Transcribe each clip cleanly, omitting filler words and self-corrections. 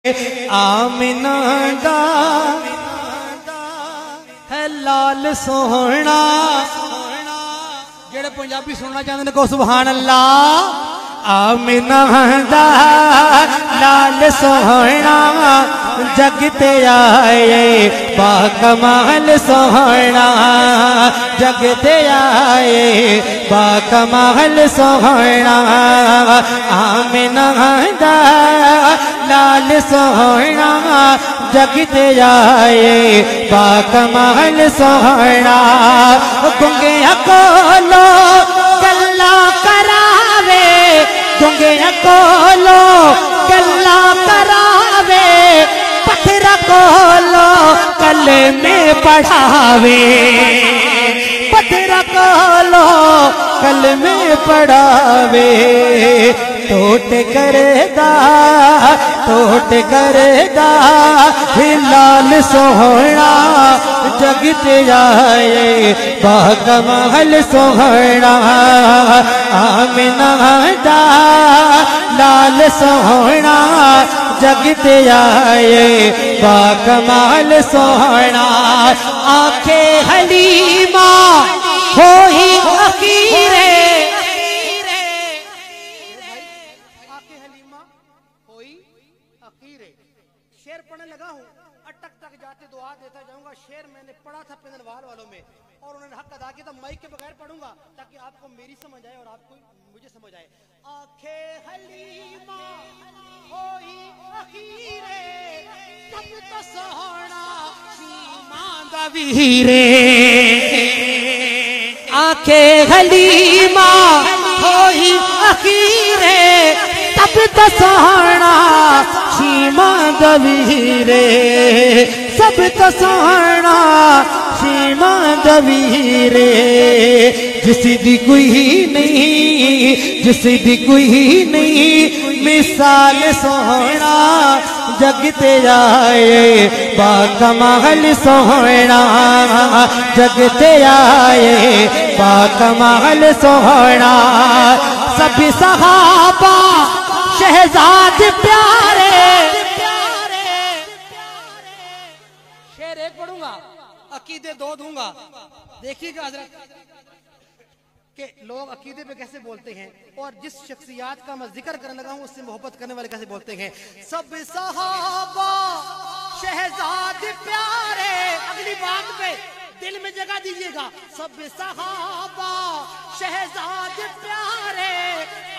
आमिना दा है लाल सोहना। जेड़े पंजाबी सुनना चाहते हैं को सुभान अल्लाह। आमिना दा लाल सोहना जगते आए बाकमाल सोहना, जगते आए बाकमाल सोहना। आमिना दा लाल सोहना जगते आए बाकमाल सोहना। गुंगे कोलो गल्ला करावे, गुंगे कोलो गल्ला करावे, पत्थर कोलो कलमे पढ़ावे, पत्थर कोलो कलमे पढ़ावे। टोट करदा लाल सोहना जगते आए बाकमाल सोहना। आमिना दा लाल सोहना जगते आए बाकमाल सोहना। आखे हलीमा होई अकीरे, शेर पढ़ने लगा हूँ, अटक तक जाते दुआ देता जाऊंगा। शेर मैंने पढ़ा था पिंदरवाल वालों में और उन्होंने हक अदा किया, तो माइक के बगैर पढ़ूंगा ताकि आपको मेरी समझ आए और आपको मुझे समझ आए। आखे हलीमा होई अखीरे, सब तो सोहना सीमा दा वीरे। आखे हलीमा होई अखीरे, सब तो सोहना सीमा दवीरे, सब तो सोहना सीमा दवीरे। जिस दी कोई नहीं, जिस दी कोई नहीं मिसाल सोहना जगते आए बाकमाल सोहना, जगते आए बाकमाल सोहना। सभी सहाबा शहजाद प्यारे, शेर एक पढ़ूंगा अकीदे दो दूंगा। देखिएगा हजरत कि लोग अकीदे पे कैसे बोलते हैं और जिस शख्सियात का मैं जिक्र करने लगा हूं उससे मोहब्बत करने वाले कैसे बोलते हैं। सब सहाबा शहजाद प्यारे, अगली बात पे दिल में जगह दीजिएगा। सब सहाबा शहजाद प्यारे,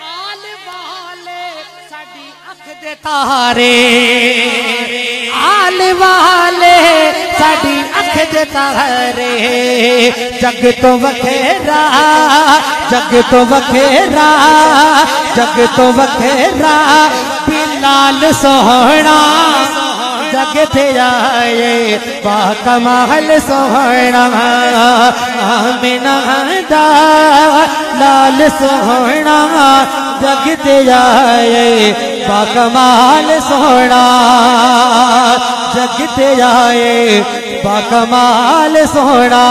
आल वाले साडी अख दे तारे, आल वाले साडी अख दे तारे। जग तो वखेरा, जग तो वखेरा, जग तो वखेरा बिलाल सोहना जगते आए बाकमाल सोहना। आमिना दा लाल सोहना जगते आए बाकमाल सोहना, जगते आए बाकमाल सोहना।